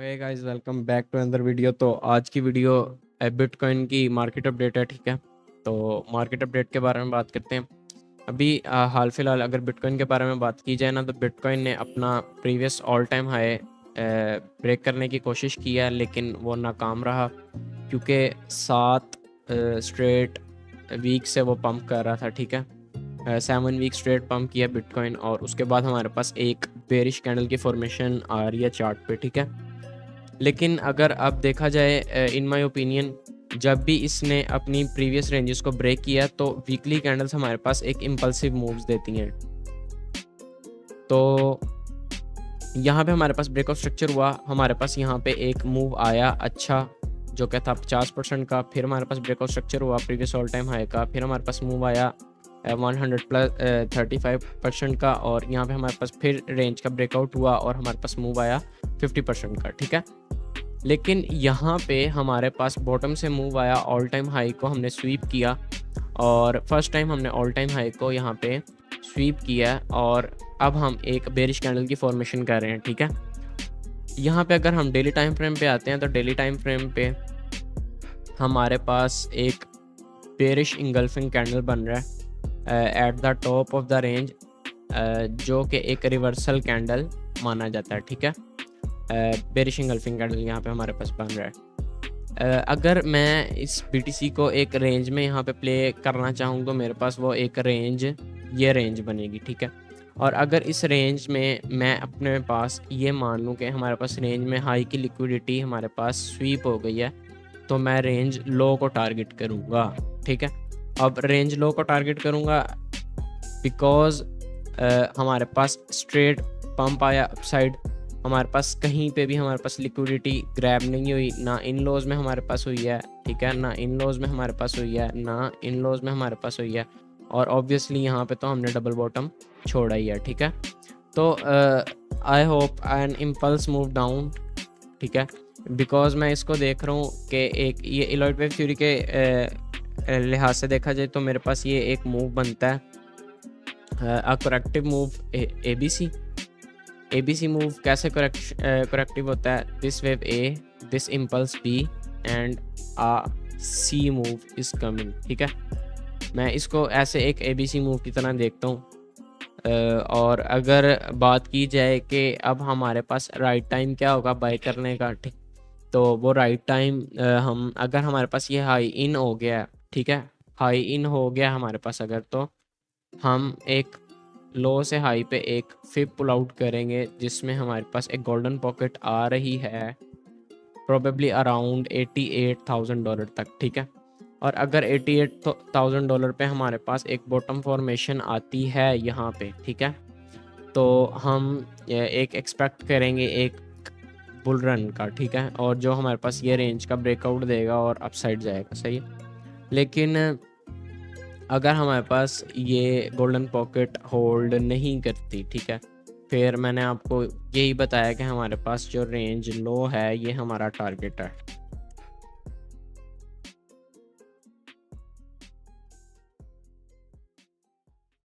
Hey guys, welcome back to another video. तो आज की वीडियो बिटकॉइन की मार्केट अपडेट है। ठीक है, तो मार्केट अपडेट के बारे में बात करते हैं। अभी हाल फिलहाल अगर बिटकॉइन के बारे में बात की जाए ना, तो बिटकॉइन ने अपना previous all time high break करने की कोशिश की है, लेकिन वो नाकाम रहा क्योंकि 7 स्ट्रेट वीक से वो पंप कर रहा था। ठीक है, 7 वीक स्ट्रेट पंप किया बिटकॉइन, और उसके बाद हमारे पास एक बेरिश कैंडल की फॉर्मेशन आ रही है चार्ट पे। ठीक है, लेकिन अगर अब देखा जाए इन माय ओपिनियन, जब भी इसने अपनी प्रीवियस रेंजेस को ब्रेक किया तो वीकली कैंडल्स हमारे पास एक इम्पल्सिव मूव्स देती हैं। तो यहाँ पे हमारे पास ब्रेकआउट स्ट्रक्चर हुआ, हमारे पास यहाँ पे एक मूव आया अच्छा जो क्या था 50% का। फिर हमारे पास ब्रेकआउट स्ट्रक्चर हुआ प्रीवियस ऑल टाइम हाई का। फिर हमारे पास मूव आया 135% का, और यहाँ पे हमारे पास फिर रेंज का ब्रेकआउट हुआ और हमारे पास मूव आया 50% का। ठीक है, लेकिन यहाँ पे हमारे पास बॉटम से मूव आया, ऑल टाइम हाई को हमने स्वीप किया, और फर्स्ट टाइम हमने ऑल टाइम हाई को यहाँ पे स्वीप किया, और अब हम एक बेरिश कैंडल की फॉर्मेशन कर रहे हैं। ठीक है, यहाँ पे अगर हम डेली टाइम फ्रेम पे आते हैं तो डेली टाइम फ्रेम पे हमारे पास एक बेरिश इंगल्फिंग कैंडल बन रहा है at the top of the range, जो कि एक रिवर्सल कैंडल माना जाता है। ठीक है, बेरिश इंगल्फिंग कैंडल यहाँ पे हमारे पास बन रहा है। अगर मैं इस BTC को एक रेंज में यहाँ पे प्ले करना चाहूँ तो मेरे पास वो एक रेंज, ये रेंज बनेगी। ठीक है, और अगर इस रेंज में मैं अपने पास ये मान लूँ कि हमारे पास रेंज में हाई की लिक्विडिटी हमारे पास स्वीप हो गई है, तो मैं रेंज लो को टारगेट करूँगा। ठीक है, अब रेंज लो को टारगेट करूँगा बिकॉज हमारे पास स्ट्रेट पंप आया अपसाइड, हमारे पास कहीं पे भी हमारे पास लिक्विडिटी ग्रैब नहीं हुई, ना इन लोज में हमारे पास हुई है। ठीक है, ना इन लोज में हमारे पास हुई है, ना इन लोज में हमारे पास हुई है, और ऑब्वियसली यहाँ पे तो हमने डबल बॉटम छोड़ा ही है। ठीक है, तो I hope an impulse move down. ठीक है, बिकॉज मैं इसको देख रहा हूँ कि एक ये इलॉइड वेव थ्योरी के लिहाज से देखा जाए तो मेरे पास ये एक मूव बनता है, करेक्टिव मूव ABC मूव। कैसे करेक्टिव होता है? This wave A, this impulse B and uh C move is coming. ठीक है, मैं इसको ऐसे एक ABC मूव की तरह देखता हूँ। और अगर बात की जाए कि अब हमारे पास राइट टाइम क्या होगा बाय करने का, ठीक, तो वो राइट टाइम हम अगर हमारे पास ये हाई इन हो गया, ठीक है, हाई इन हो गया हमारे पास अगर, तो हम एक लो से हाई पे एक फिप पुल आउट करेंगे, जिसमें हमारे पास एक गोल्डन पॉकेट आ रही है प्रोबेबली अराउंड $88,000 तक। ठीक है, और अगर $88,000 पे हमारे पास एक बॉटम फॉर्मेशन आती है यहाँ पे, ठीक है, तो हम एक एक्सपेक्ट करेंगे एक बुल रन का। ठीक है, और जो हमारे पास ये रेंज का ब्रेकआउट देगा और अपसाइड जाएगा। सही है, लेकिन अगर हमारे पास ये गोल्डन पॉकेट होल्ड नहीं करती, ठीक है, फिर मैंने आपको यही बताया कि हमारे पास जो रेंज लो है ये हमारा टारगेट है।